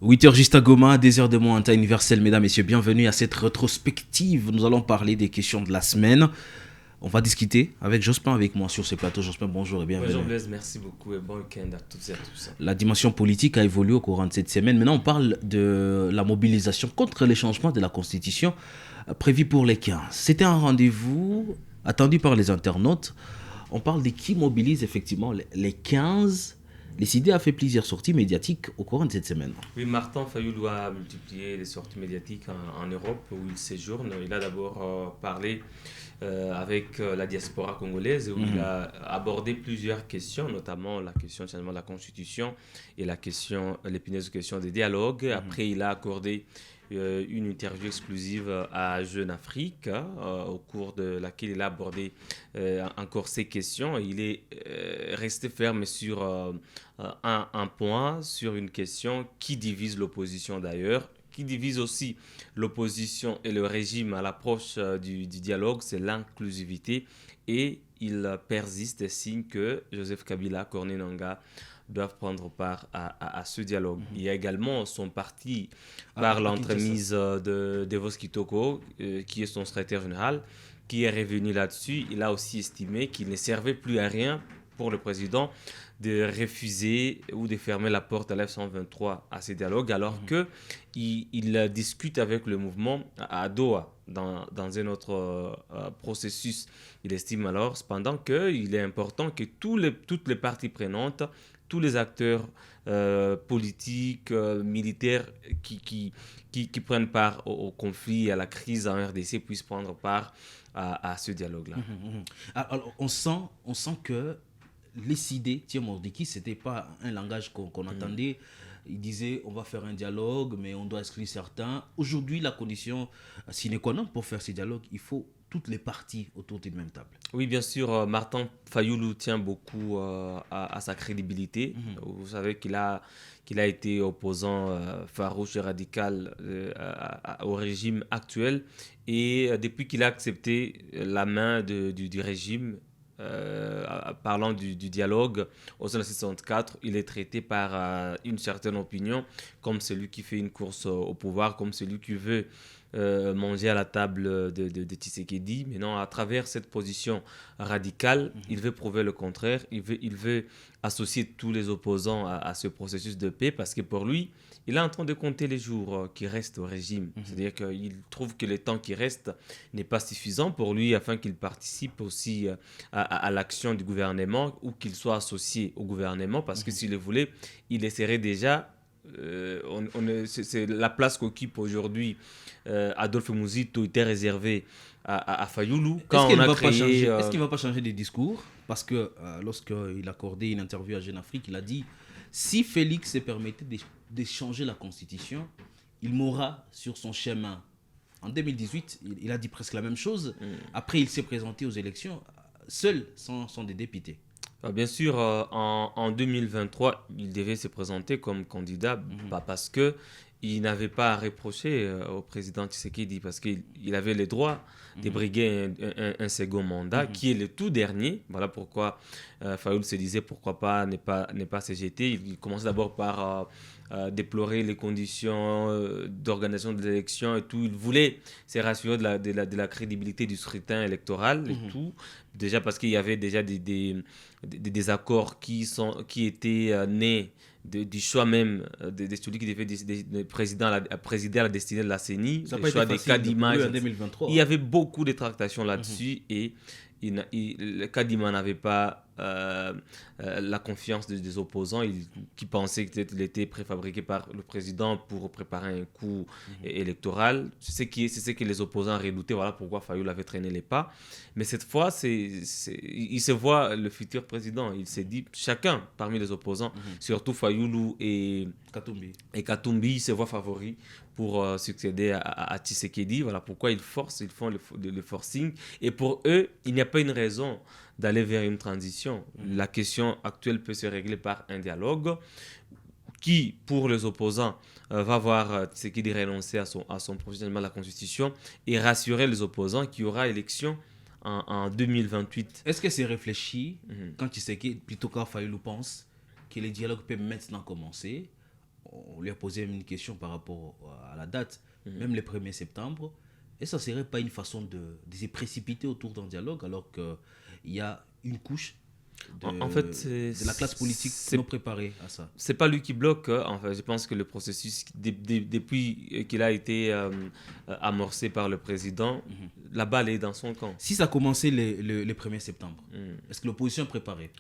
8h juste à Goma, des heures de moins en temps universel. Mesdames, messieurs, bienvenue à cette rétrospective. Nous allons parler des questions de la semaine. On va discuter avec Jospin, avec moi sur ce plateau. Jospin, bonjour et bienvenue. Bonjour Blaise, merci beaucoup et bon week-end à toutes et à tous. La dimension politique a évolué au courant de cette semaine. Maintenant, on parle de la mobilisation contre les changements de la Constitution prévus pour les 15. C'était un rendez-vous attendu par les internautes. On parle de qui mobilise effectivement les 15. Les idées a fait plusieurs sorties médiatiques au courant de cette semaine. Oui, Martin Fayoulou a multiplié les sorties médiatiques en Europe où il séjourne. Il a d'abord parlé avec la diaspora congolaise où il a abordé plusieurs questions, notamment la question du changement de la Constitution et l'épineuse question des dialogues. Après, il a accordé une interview exclusive à Jeune Afrique, au cours de laquelle il a abordé encore ces questions. Il est resté ferme sur un point, sur une question qui divise l'opposition d'ailleurs, qui divise aussi l'opposition et le régime à l'approche du dialogue, c'est l'inclusivité. Et il persiste et signe que Joseph Kabila, Corneille Nangaa, doivent prendre part à ce dialogue. Il y a également son parti, par l'entremise de Devos Kitoko, qui est son secrétaire général, qui est revenu là-dessus. Il a aussi estimé qu'il ne servait plus à rien pour le président de refuser ou de fermer la porte à l'F-123 à ces dialogues, alors qu'il discute avec le mouvement à Doha, dans un autre processus. Il estime alors cependant qu'il est important que toutes les parties prenantes, tous les acteurs politiques, militaires qui prennent part au conflit, à la crise en RDC, puissent prendre part à ce dialogue-là. Alors, on sent que les idées, Thierry Mordiki, ce n'était pas un langage qu'on entendait. Il disait on va faire un dialogue, mais on doit exclure certains. Aujourd'hui, la condition sine qua non pour faire ce dialogue, il faut toutes les parties autour d'une même table. Oui, bien sûr, Martin Fayoulou tient beaucoup à sa crédibilité. Vous savez qu'il a été opposant farouche et radical au régime actuel. Et depuis qu'il a accepté la main du régime, parlant du dialogue au sein de la 64, il est traité par une certaine opinion comme celui qui fait une course au pouvoir, comme celui qui veut manger à la table de Tshisekedi. Mais non, à travers cette position radicale, il veut prouver le contraire. Il veut associer tous les opposants à ce processus de paix parce que pour lui, il est en train de compter les jours qui restent au régime. C'est-à-dire qu'il trouve que le temps qui reste n'est pas suffisant pour lui afin qu'il participe aussi à l'action du gouvernement ou qu'il soit associé au gouvernement parce que s'il le voulait, il essaierait déjà. C'est la place qu'occupe aujourd'hui Adolphe Muzito était réservée à Fayoulou. Est-ce qu'il ne va pas changer de discours? Parce que lorsqu'il accordait une interview à Jeune Afrique, il a dit si Félix se permettait de changer la Constitution, il mourra sur son chemin. En 2018, il a dit presque la même chose. Après, il s'est présenté aux élections seul, sans des députés. Bien sûr, en 2023, il devait se présenter comme candidat, parce qu'il n'avait pas à reprocher au président Tshisekedi, parce qu'il avait le droit de briguer un second mandat, qui est le tout dernier. Voilà pourquoi Fayoulou se disait pourquoi pas ne pas se jeter. Il commençait d'abord par déplorer les conditions d'organisation de l'élection et tout. Il voulait se rassurer de la crédibilité du scrutin électoral et tout. Déjà parce qu'il y avait déjà des accords qui étaient nés du choix même de celui qui devait présider à la destinée de la CENI, le choix des Kadima en 2023. Il y avait beaucoup de tractations là-dessus et le Kadima n'avait pas la confiance des opposants qui pensaient qu'il était préfabriqué par le président pour préparer un coup électoral. C'est ce que les opposants redoutaient. Voilà pourquoi Fayoulou avait traîné les pas. Mais cette fois, il se voit le futur président. Il s'est dit, chacun parmi les opposants, surtout Fayoulou et Katumbi, se voit favori pour succéder à Tshisekedi. Voilà pourquoi ils font le forcing. Et pour eux, il n'y a pas une raison d'aller vers une transition. La question actuelle peut se régler par un dialogue qui, pour les opposants, va voir Tshisekedi renoncer à son provisionnement de la Constitution et rassurer les opposants qu'il y aura élection en 2028. Est-ce que c'est réfléchi quand Tshisekedi, plutôt quand Fayoulou pense que les dialogues peuvent maintenant commencer on lui a posé une question par rapport à la date, même le 1er septembre. Et ça ne serait pas une façon de se précipiter autour d'un dialogue alors qu'il y a une couche En fait, de la classe politique non préparée à ça. C'est pas lui qui bloque. En fait, je pense que le processus, depuis qu'il a été amorcé par le président, la balle est dans son camp. Si ça a commencé le 1er septembre, est-ce que l'opposition est préparée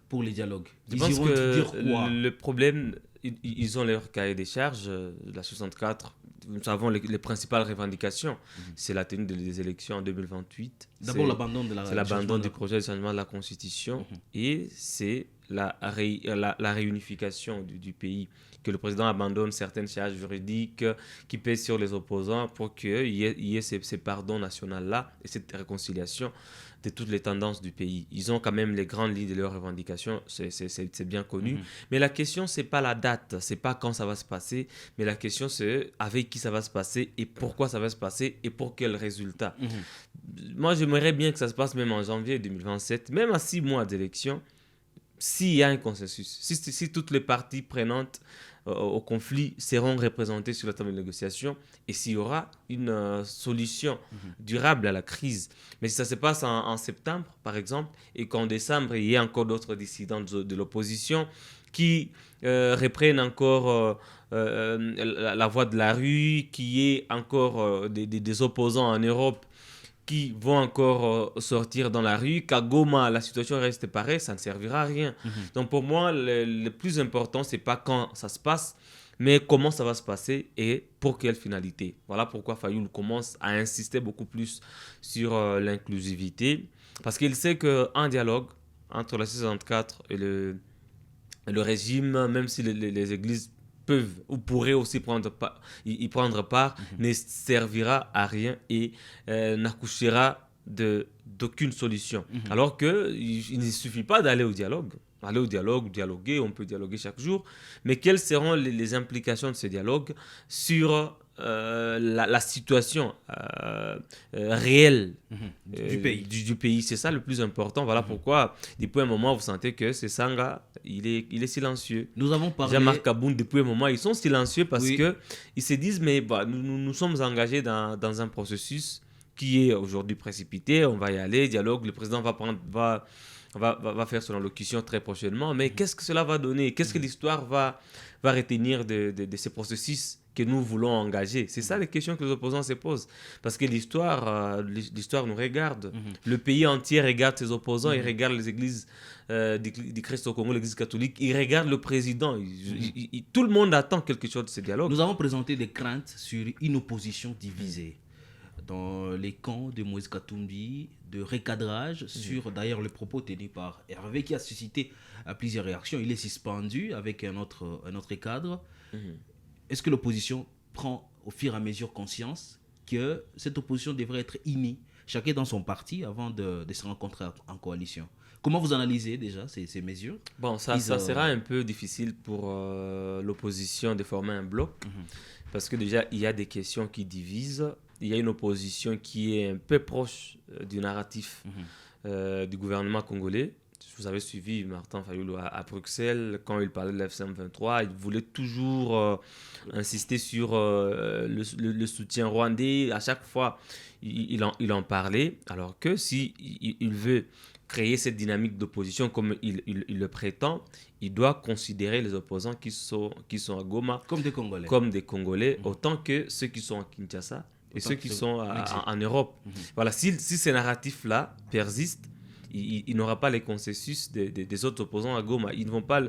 pour les dialogues? Je pense que le problème, ils ont leur cahier des charges, la 64. Nous savons les principales revendications. C'est la tenue des élections en 2028. D'abord, l'abandon du projet de changement de la Constitution et c'est la réunification du pays. Que le président abandonne certaines charges juridiques qui pèsent sur les opposants pour qu'il y ait ces pardons nationaux-là et cette réconciliation de toutes les tendances du pays. Ils ont quand même les grandes lignes de leurs revendications, c'est bien connu. Mais la question, ce n'est pas la date, ce n'est pas quand ça va se passer, mais la question, c'est avec qui ça va se passer et pourquoi ça va se passer et pour quel résultat. Moi, j'aimerais bien que ça se passe même en janvier 2027, même à 6 mois d'élection, s'il y a un consensus, si toutes les parties prenantes au conflit seront représentées sur la table de négociation et s'il y aura une solution durable à la crise. Mais si ça se passe en septembre, par exemple, et qu'en décembre, il y ait encore d'autres dissidents de l'opposition qui reprennent encore la voie de la rue, qu'il y ait encore des opposants en Europe qui vont encore sortir dans la rue, qu'à Goma, la situation reste pareille, ça ne servira à rien. Donc pour moi, le plus important, ce n'est pas quand ça se passe, mais comment ça va se passer et pour quelle finalité. Voilà pourquoi Fayoulou commence à insister beaucoup plus sur l'inclusivité, parce qu'il sait qu'un dialogue entre la 64 et le régime, même si les églises peuvent ou pourraient aussi y prendre part, ne servira à rien et n'accouchera d'aucune solution. Alors qu'il ne suffit pas d'aller au dialogue. Aller au dialogue, dialoguer, on peut dialoguer chaque jour. Mais quelles seront les implications de ce dialogue sur la situation réelle du pays? C'est ça le plus important. Voilà pourquoi, depuis un moment, vous sentez que ce Sanga, il est silencieux. Nous avons parlé... Jean-Marc Kaboun, depuis un moment, ils sont silencieux parce qu'ils se disent, mais nous sommes engagés dans un processus qui est aujourd'hui précipité. On va y aller, dialogue, le président va faire son allocution très prochainement. Mais qu'est-ce que cela va donner? Qu'est-ce que l'histoire va retenir de ces processus que nous voulons engager? C'est ça les questions que les opposants se posent. Parce que l'histoire nous regarde. Le pays entier regarde ses opposants, il regarde les églises du Christ au Congo, l'église catholique, il regarde le président. Tout le monde attend quelque chose de ce dialogue. Nous avons présenté des craintes sur une opposition divisée. Dans les camps de Moïse Katumbi, de recadrage sur d'ailleurs les propos tenus par Hervé qui a suscité plusieurs réactions. Il est suspendu avec un autre cadre. Est-ce que l'opposition prend au fur et à mesure conscience que cette opposition devrait être unie, chacun dans son parti, avant de se rencontrer en coalition? Comment vous analysez déjà ces mesures? Bon, ça sera un peu difficile pour l'opposition de former un bloc, parce que déjà, il y a des questions qui divisent. Il y a une opposition qui est un peu proche du narratif du gouvernement congolais. Vous avez suivi Martin Fayoulou à Bruxelles, quand il parlait de l'F-23, il voulait toujours insister sur le soutien rwandais. À chaque fois, il en parlait, alors que il veut créer cette dynamique d'opposition comme il le prétend, il doit considérer les opposants qui sont à Goma comme des Congolais, autant que ceux qui sont à Kinshasa et ceux qui sont en Europe. Voilà, si ces narratifs-là persistent, il n'aura pas les consensus des autres opposants à Goma. Ils ne vont pas,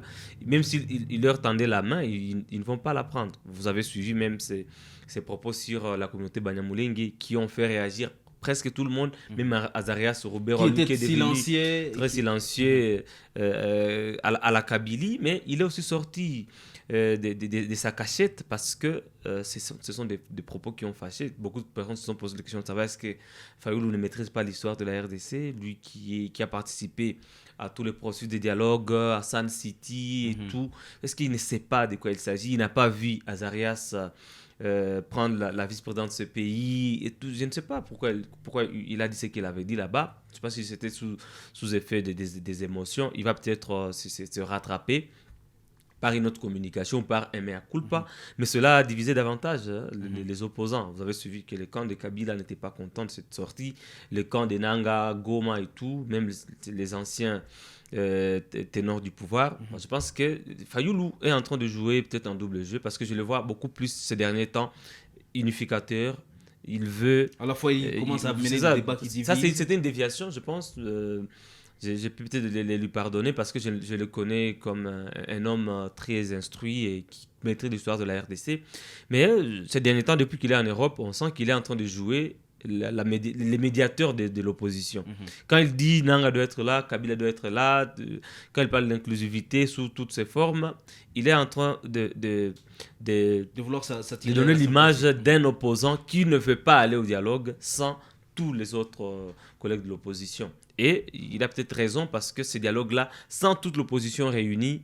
même s'il leur tendait la main, ils ne vont pas la prendre. Vous avez suivi même ces propos sur la communauté Banyamulenge qui ont fait réagir presque tout le monde, même Azarias Roubero, qui était silencieux, très silencieux à la Kabylie, mais il est aussi sorti de sa cachette parce que ce sont des propos qui ont fâché. Beaucoup de personnes se sont posé la question de savoir est-ce que Fayoulou ne maîtrise pas l'histoire de la RDC, lui qui a participé à tous les processus de dialogue, à Sun City et tout. Est-ce qu'il ne sait pas de quoi il s'agit? Il n'a pas vu Azarias prendre la vice-présidente de ce pays et tout. Je ne sais pas pourquoi il a dit ce qu'il avait dit là-bas. Je ne sais pas si c'était sous effet des émotions. Il va peut-être se rattraper. par une autre communication, par un mea culpa, mais cela a divisé davantage les opposants. Vous avez suivi que le camp de Kabila n'était pas content de cette sortie, le camp de Nanga, Goma et tout, même les anciens ténors du pouvoir. Je pense que Fayulu est en train de jouer peut-être un double jeu, parce que je le vois beaucoup plus ces derniers temps unificateur. Il veut... À la fois, il commence à mener des débats qui divisent. Ça, c'était une déviation, je pense. J'ai pu peut-être lui pardonner parce que je le connais comme un homme très instruit et qui maîtrise l'histoire de la RDC. Mais ces derniers temps, depuis qu'il est en Europe, on sent qu'il est en train de jouer les médiateurs de l'opposition. Quand il dit Nanga doit être là, Kabila doit être là, quand il parle d'inclusivité sous toutes ses formes, il est en train de vouloir donner l'image d'un opposant qui ne veut pas aller au dialogue sans tous les autres collègues de l'opposition. Et il a peut-être raison, parce que ce dialogue-là, sans toute l'opposition réunie,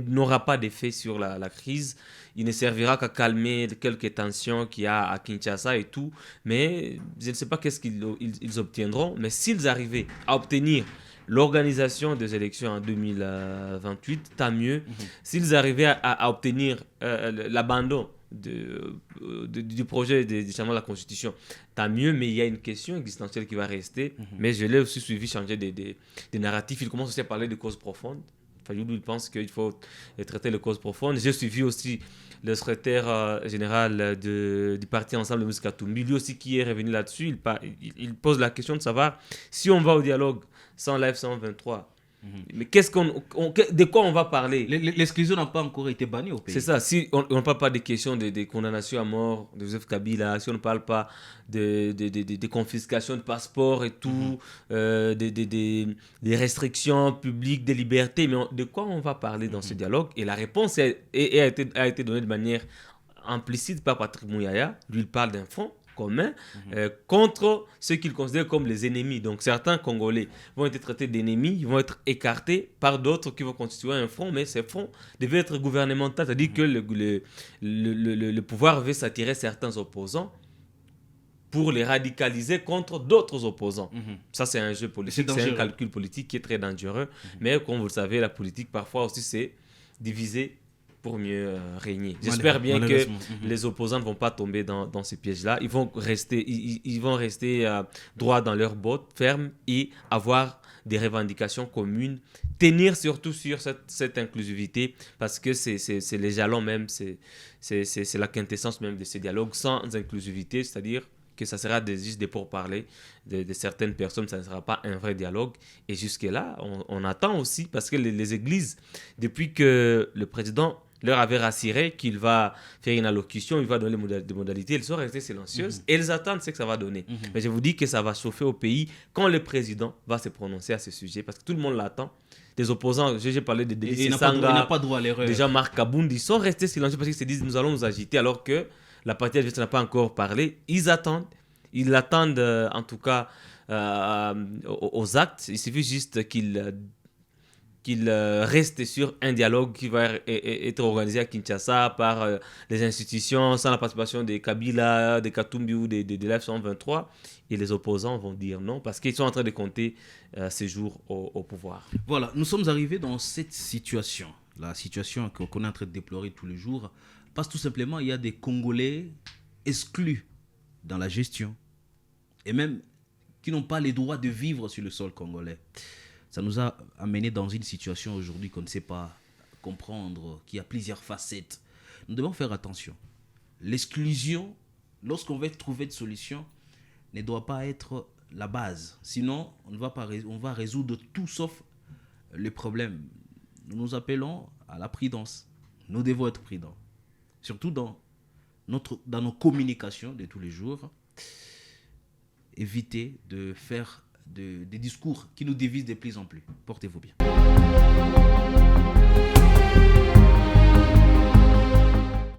n'aura pas d'effet sur la crise. Il ne servira qu'à calmer quelques tensions qu'il y a à Kinshasa et tout. Mais je ne sais pas qu'est-ce qu'ils obtiendront. Mais s'ils arrivaient à obtenir l'organisation des élections en 2028, tant mieux. S'ils arrivaient à obtenir l'abandon du projet de changement de la Constitution, tant mieux, mais il y a une question existentielle qui va rester. Mais je l'ai aussi suivi changer des narratifs. Il commence aussi à parler de causes profondes. Fayulu, il pense qu'il faut traiter les causes profondes. J'ai suivi aussi le secrétaire général du parti Ensemble de Moïse Katumbi, lui aussi qui est revenu là-dessus. Il pose la question de savoir si on va au dialogue sans la F-123. Mais de quoi on va parler? L'exclusion n'a pas encore été bannie au pays. C'est ça. Si on ne parle pas des questions de condamnation à mort de Joseph Kabila, si on ne parle pas de confiscation de passeports et tout, des restrictions publiques, des libertés, mais de quoi on va parler dans ce dialogue? Et la réponse a été donnée de manière implicite par Patrick Mouyaya. Lui, il parle d'un front commun contre ceux qu'il considère comme les ennemis. Donc certains Congolais vont être traités d'ennemis, ils vont être écartés par d'autres qui vont constituer un front, mais ces fronts devaient être gouvernementaux, c'est-à-dire que le pouvoir veut s'attirer certains opposants pour les radicaliser contre d'autres opposants. Ça, c'est un jeu politique, c'est un calcul politique qui est très dangereux, mais comme vous le savez, la politique parfois aussi c'est diviser pour mieux régner. J'espère bien que les opposants ne vont pas tomber dans ces pièges-là. Ils vont rester droits dans leurs bottes, fermes, et avoir des revendications communes. Tenir surtout sur cette inclusivité, parce que c'est les jalons même, c'est la quintessence même de ces dialogues. Sans inclusivité, c'est-à-dire que ça sera juste des pourparlers de certaines personnes, ça ne sera pas un vrai dialogue. Et jusque-là, on attend aussi, parce que les églises, depuis que le président leur avait rassuré qu'il va faire une allocution, il va donner des modalités, elles sont restées silencieuses et elles attendent ce que ça va donner. Mais je vous dis que ça va chauffer au pays quand le président va se prononcer à ce sujet, parce que tout le monde l'attend. Des opposants, j'ai parlé de Denis Sanga, il n'a pas droit à l'erreur. Déjà Marc Kabound, ils sont restés silencieux parce qu'ils se disent nous allons nous agiter, alors que la partie adverse n'a pas encore parlé. Ils attendent en tout cas aux actes. Il suffit juste qu'il reste sur un dialogue qui va être organisé à Kinshasa par les institutions, sans la participation de Kabila, de Katumbi ou de l'F-123. Et les opposants vont dire non, parce qu'ils sont en train de compter ces jours au pouvoir. Voilà, nous sommes arrivés dans cette situation. La situation qu'on est en train de déplorer tous les jours, parce que tout simplement, il y a des Congolais exclus dans la gestion, et même qui n'ont pas les droits de vivre sur le sol congolais. Ça nous a amené dans une situation aujourd'hui qu'on ne sait pas comprendre, qui a plusieurs facettes. Nous devons faire attention. L'exclusion, lorsqu'on veut trouver de solutions, ne doit pas être la base. Sinon, on va résoudre tout sauf les problèmes. Nous nous appelons à la prudence. Nous devons être prudents. Surtout dans nos communications de tous les jours. Éviter de faire des discours qui nous divisent de plus en plus. Portez-vous bien.